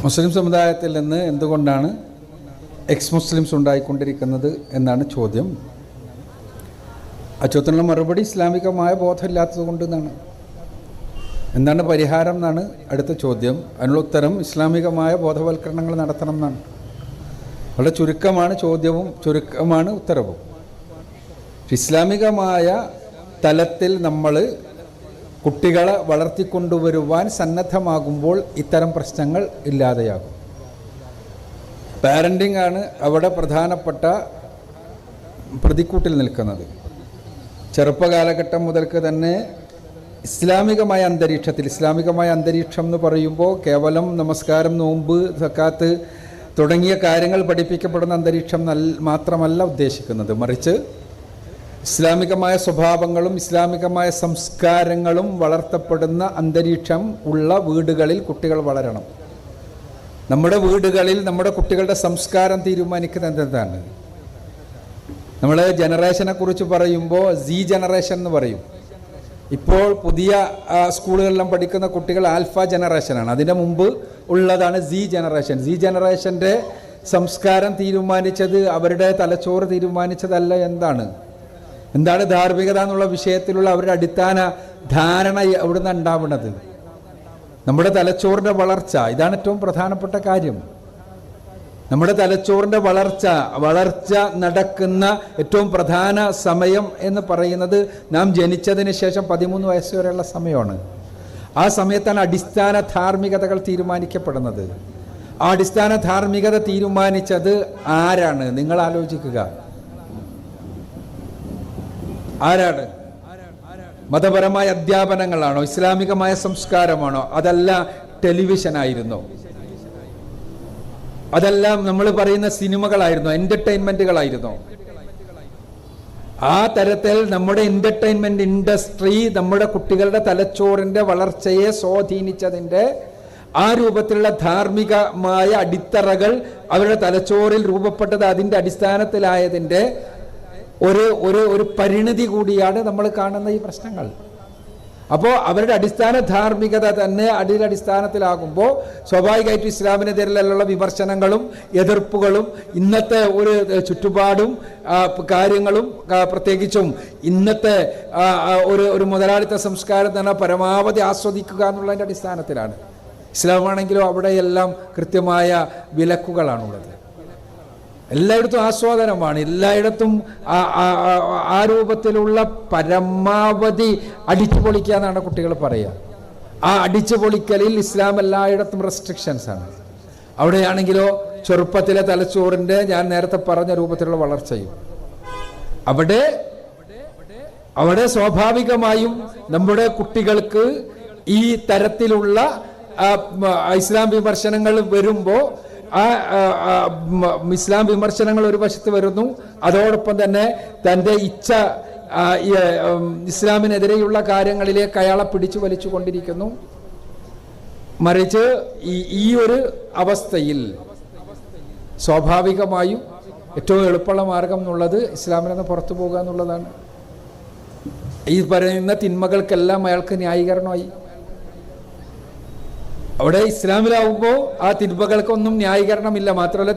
മുസ്ലിം സമുദായത്തിൽ നിന്ന് എന്തുകൊണ്ടാണ് എക്സ് മുസ്ലിംസ് ഉണ്ടായിക്കൊണ്ടിരിക്കുന്നത് എന്നാണ് ചോദ്യം. ആ ചോദ്യത്തിനുള്ള മറുപടി ഇസ്ലാമികമായ ബോധമില്ലാത്തത് കൊണ്ട് എന്നാണ്. എന്താണ് പരിഹാരം എന്നാണ് അടുത്ത ചോദ്യം. അതിനുള്ള ഉത്തരം ഇസ്ലാമികമായ ബോധവൽക്കരണങ്ങൾ നടത്തണം എന്നാണ്. വളരെ ചുരുക്കമാണ് ചോദ്യവും ചുരുക്കമാണ് ഉത്തരവും. ഇസ്ലാമികമായ തലത്തിൽ നമ്മൾ കുട്ടികളെ വളർത്തിക്കൊണ്ടുവരുവാൻ സന്നദ്ധമാകുമ്പോൾ ഇത്തരം പ്രശ്നങ്ങൾ ഇല്ലാതെയാകും. പാരൻറ്റിംഗ് ആണ് അവിടെ പ്രധാനപ്പെട്ട പ്രതിക്കൂട്ടിൽ നിൽക്കുന്നത്. ചെറുപ്പകാലഘട്ടം മുതൽക്ക് തന്നെ ഇസ്ലാമികമായ അന്തരീക്ഷത്തിൽ, ഇസ്ലാമികമായ അന്തരീക്ഷം എന്ന് പറയുമ്പോൾ കേവലം നമസ്കാരം, നോമ്പ്, സക്കാത്ത് തുടങ്ങിയ കാര്യങ്ങൾ പഠിപ്പിക്കപ്പെടുന്ന അന്തരീക്ഷം മാത്രമല്ല ഉദ്ദേശിക്കുന്നത്. മറിച്ച് ഇസ്ലാമികമായ സ്വഭാവങ്ങളും ഇസ്ലാമികമായ സംസ്കാരങ്ങളും വളർത്തപ്പെടുന്ന അന്തരീക്ഷം ഉള്ള വീടുകളിൽ കുട്ടികൾ വളരണം. നമ്മുടെ വീടുകളിൽ നമ്മുടെ കുട്ടികളുടെ സംസ്കാരം തീരുമാനിക്കുന്നത് എന്താണ്? നമ്മൾ ജനറേഷനെ കുറിച്ച് പറയുമ്പോൾ ജനറേഷൻ എന്ന് പറയും. ഇപ്പോൾ പുതിയ സ്കൂളുകളിലും പഠിക്കുന്ന കുട്ടികൾ ആൽഫ ജനറേഷനാണ്. അതിൻ്റെ മുമ്പ് ഉള്ളതാണ് ജനറേഷൻ. ജനറേഷൻ്റെ സംസ്കാരം തീരുമാനിച്ചത്, അവരുടെ തലച്ചോറ് തീരുമാനിച്ചതല്ല. എന്താണ് ധാർമ്മികത എന്നുള്ള വിഷയത്തിലുള്ള അവരുടെ അടിസ്ഥാന ധാരണ എവിടുന്ന് ഉണ്ടാവുന്നത്? നമ്മുടെ തലച്ചോറിൻ്റെ വളർച്ച. ഇതാണ് ഏറ്റവും പ്രധാനപ്പെട്ട കാര്യം. നമ്മുടെ തലച്ചോറിൻ്റെ വളർച്ച നടക്കുന്ന ഏറ്റവും പ്രധാന സമയം എന്ന് പറയുന്നത് നാം ജനിച്ചതിന് ശേഷം 13 വയസ്സ് വരെയുള്ള സമയമാണ്. ആ സമയത്താണ് അടിസ്ഥാന ധാർമ്മികതകൾ തീരുമാനിക്കപ്പെടുന്നത്. ആ അടിസ്ഥാന ധാർമ്മികത തീരുമാനിച്ചത് ആരാണ്? നിങ്ങൾ ആലോചിക്കുക. ആരാണ്? മതപരമായ അധ്യാപനങ്ങളാണോ? ഇസ്ലാമികമായ സംസ്കാരമാണോ? അതല്ല ടെലിവിഷനായിരുന്നോ? അതെല്ലാം നമ്മൾ പറയുന്ന സിനിമകളായിരുന്നോ? എന്റർടൈൻമെന്റുകളായിരുന്നോ? ആ തരത്തിൽ നമ്മുടെ എന്റർടൈൻമെന്റ് ഇൻഡസ്ട്രി നമ്മുടെ കുട്ടികളുടെ തലച്ചോറിന്റെ വളർച്ചയെ സ്വാധീനിച്ചതിന്റെ ആ രൂപത്തിലുള്ള ധാർമ്മികമായ അടിത്തറകൾ അവരുടെ തലച്ചോറിൽ രൂപപ്പെട്ടത് അതിൻ്റെ അടിസ്ഥാനത്തിലായതിൻ്റെ ഒരു പരിണിതി കൂടിയാണ് നമ്മൾ കാണുന്ന ഈ പ്രശ്നങ്ങൾ. അപ്പോൾ അവരുടെ അടിസ്ഥാന ധാർമ്മികത തന്നെ അടിസ്ഥാനത്തിലാകുമ്പോൾ സ്വാഭാവികമായിട്ടും ഇസ്ലാമിനെതിരെയുള്ള വിമർശനങ്ങളും എതിർപ്പുകളും ഇന്നത്തെ ഒരു ചുറ്റുപാടും കാര്യങ്ങളും പ്രത്യേകിച്ചും ഇന്നത്തെ ഒരു മുതലാളിത്ത സംസ്കാരം തന്നെ പരമാവധി ആസ്വദിക്കുക എന്നുള്ളതിൻ്റെ അടിസ്ഥാനത്തിലാണ്. ഇസ്ലാമാണെങ്കിലും അവിടെയെല്ലാം കൃത്യമായ വിലക്കുകളാണുള്ളത്. എല്ലായിടത്തും ആസ്വാദനമാണ്. എല്ലായിടത്തും ആ രൂപത്തിലുള്ള പരമാവധി അടിച്ചു പൊളിക്കുക എന്നാണ് കുട്ടികൾ പറയുക. ആ അടിച്ചു പൊളിക്കലിൽ ഇസ്ലാം എല്ലായിടത്തും റെസ്ട്രിക്ഷൻസ് ആണ്. അവിടെയാണെങ്കിലോ ചെറുപ്പത്തിലെ തലച്ചോറിൻ്റെ ഞാൻ നേരത്തെ പറഞ്ഞ രൂപത്തിലുള്ള വളർച്ചയും അവിടെ സ്വാഭാവികമായും നമ്മുടെ കുട്ടികൾക്ക് ഈ തരത്തിലുള്ള ഇസ്ലാം വിമർശനങ്ങൾ വരുമ്പോൾ ഇസ്ലാം വിമർശനങ്ങൾ ഒരു വശത്ത് വരുന്നു. അതോടൊപ്പം തന്നെ തൻ്റെ ഇച്ഛ ഇസ്ലാമിനെതിരെയുള്ള കാര്യങ്ങളിലേക്ക് അയാളെ പിടിച്ചു വലിച്ചു കൊണ്ടിരിക്കുന്നു. മറിച്ച് ഈ ഒരു അവസ്ഥയിൽ സ്വാഭാവികമായും ഏറ്റവും എളുപ്പമുള്ള മാർഗം എന്നുള്ളത് ഇസ്ലാമിൽ നിന്ന് പുറത്തു പോകുക എന്നുള്ളതാണ്. ഈ പറയുന്ന തിന്മകൾക്കെല്ലാം അയാൾക്ക് ന്യായീകരണമായി. അവിടെ ഇസ്ലാമിലാവുമ്പോൾ ആ തിന്മകൾക്കൊന്നും ന്യായീകരണമില്ല. മാത്രമല്ല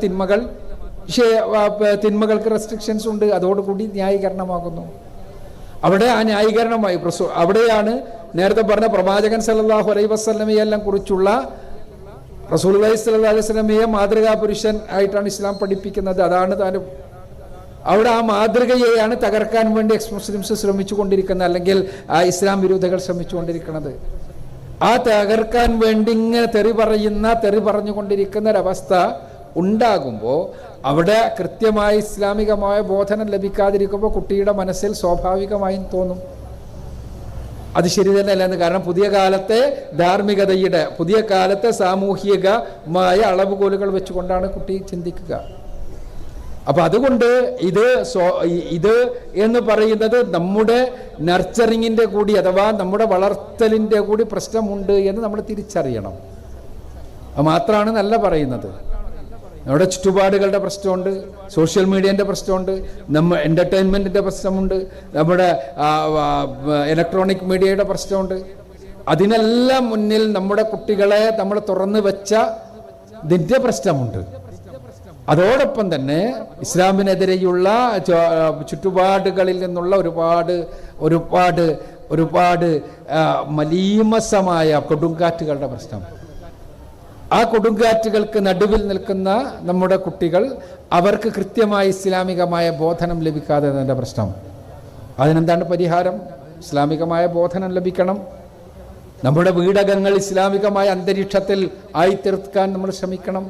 തിന്മകൾക്ക് റെസ്ട്രിക്ഷൻസ് ഉണ്ട്. അതോടുകൂടി ന്യായീകരണമാകുന്നു. അവിടെ ആ ന്യായീകരണമായി അവിടെയാണ് നേരത്തെ പറഞ്ഞ പ്രവാചകൻ സല്ലല്ലാഹു അലൈഹി വസല്ലമയെല്ലാം കുറിച്ചുള്ള റസൂലുള്ളാഹി സ്വല്ലല്ലാഹു അലൈഹി വസല്ലമയെ മാതൃകാ പുരുഷൻ ആയിട്ടാണ് ഇസ്ലാം പഠിപ്പിക്കുന്നത്. അതാണ് താനും അവിടെ ആ മാതൃകയെയാണ് തകർക്കാൻ വേണ്ടി എക്സ് മുസ്ലിംസ് ശ്രമിച്ചു കൊണ്ടിരിക്കുന്നത്, അല്ലെങ്കിൽ ഇസ്ലാം വിരോധികൾ ശ്രമിച്ചു കൊണ്ടിരിക്കുന്നത്. ആ തകർക്കാൻ വേണ്ടി ഇങ്ങനെ തെറി പറഞ്ഞുകൊണ്ടിരിക്കുന്ന ഒരവസ്ഥ ഉണ്ടാകുമ്പോൾ അവിടെ കൃത്യമായ ഇസ്ലാമികമായ ബോധനം ലഭിക്കാതിരിക്കുമ്പോൾ കുട്ടിയുടെ മനസ്സിൽ സ്വാഭാവികമായും തോന്നും അത് ശരി തന്നെയല്ല എന്ന്. കാരണം പുതിയ കാലത്തെ ധാർമ്മികതയുടെ, പുതിയ കാലത്തെ സാമൂഹികമായ അളവുകോലുകൾ വെച്ചുകൊണ്ടാണ് കുട്ടി ചിന്തിക്കുക. അപ്പൊ അതുകൊണ്ട് ഇത് എന്ന് പറയുന്നത് നമ്മുടെ നർച്ചറിങ്ങിന്റെ കൂടി അഥവാ നമ്മുടെ വളർത്തലിന്റെ കൂടി പ്രശ്നമുണ്ട് എന്ന് നമ്മൾ തിരിച്ചറിയണം. അത് മാത്രമാണ് നല്ല പറയുന്നത്. നമ്മുടെ ചുറ്റുപാടുകളുടെ പ്രശ്നമുണ്ട്, സോഷ്യൽ മീഡിയൻ്റെ പ്രശ്നമുണ്ട്, എൻ്റർടൈൻമെൻറ്റിൻ്റെ പ്രശ്നമുണ്ട്, നമ്മുടെ ഇലക്ട്രോണിക് മീഡിയയുടെ പ്രശ്നമുണ്ട്. അതിനെല്ലാം മുന്നിൽ നമ്മുടെ കുട്ടികളെ നമ്മൾ തുറന്നു വെച്ച ഇതിൻ്റെ പ്രശ്നമുണ്ട്. അതോടൊപ്പം തന്നെ ഇസ്ലാമിനെതിരെയുള്ള ചുറ്റുപാടുകളിൽ നിന്നുള്ള ഒരുപാട് മലീമസമായ കൊടുങ്കാറ്റുകളുടെ പ്രശ്നം. ആ കൊടുങ്കാറ്റുകൾക്ക് നടുവിൽ നിൽക്കുന്ന നമ്മുടെ കുട്ടികൾ, അവർക്ക് കൃത്യമായ ഇസ്ലാമികമായ ബോധനം ലഭിക്കാതെ എന്നതിൻ്റെ പ്രശ്നം. അതിനെന്താണ് പരിഹാരം? ഇസ്ലാമികമായ ബോധനം ലഭിക്കണം. നമ്മുടെ വീടകങ്ങൾ ഇസ്ലാമികമായ അന്തരീക്ഷത്തിൽ ആയിത്തീർക്കാൻ നമ്മൾ ശ്രമിക്കണം.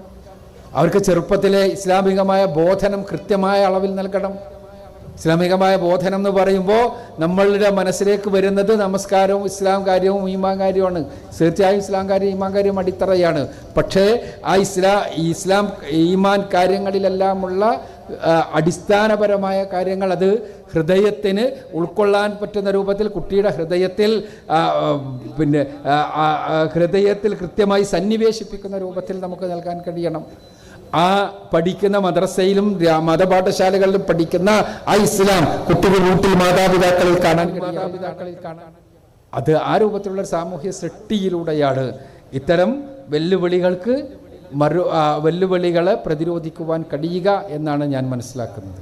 അവർക്ക് ചെറുപ്പത്തിലെ ഇസ്ലാമികമായ ബോധനം കൃത്യമായ അളവിൽ നൽകണം. ഇസ്ലാമികമായ ബോധനം എന്ന് പറയുമ്പോൾ നമ്മളുടെ മനസ്സിലേക്ക് വരുന്നത് നമസ്കാരവും ഇസ്ലാം കാര്യവും ഈമാൻ കാര്യവുമാണ്. തീർച്ചയായും ഇസ്ലാം കാര്യം ഈമാൻ കാര്യവും അടിത്തറയാണ്. പക്ഷേ ആ ഇസ്ലാം ഈമാൻ കാര്യങ്ങളിലെല്ലാമുള്ള അടിസ്ഥാനപരമായ കാര്യങ്ങൾ അത് ഹൃദയത്തിന് ഉൾക്കൊള്ളാൻ പറ്റുന്ന രൂപത്തിൽ, കുട്ടിയുടെ ഹൃദയത്തിൽ കൃത്യമായി സന്നിവേശിപ്പിക്കുന്ന രൂപത്തിൽ നമുക്ക് നൽകാൻ കഴിയണം. ആ പഠിക്കുന്ന മദ്രസയിലും മതപാഠശാലകളിലും പഠിക്കുന്ന ആ ഇസ്ലാം കുട്ടികൾ വീട്ടിൽ മാതാപിതാക്കളിൽ കാണാൻ അത് ആ രൂപത്തിലുള്ള സാമൂഹ്യ സൃഷ്ടിയിലൂടെയാണ് ഇത്തരം വെല്ലുവിളികളെ പ്രതിരോധിക്കുവാൻ കഴിയുക എന്നാണ് ഞാൻ മനസ്സിലാക്കുന്നത്.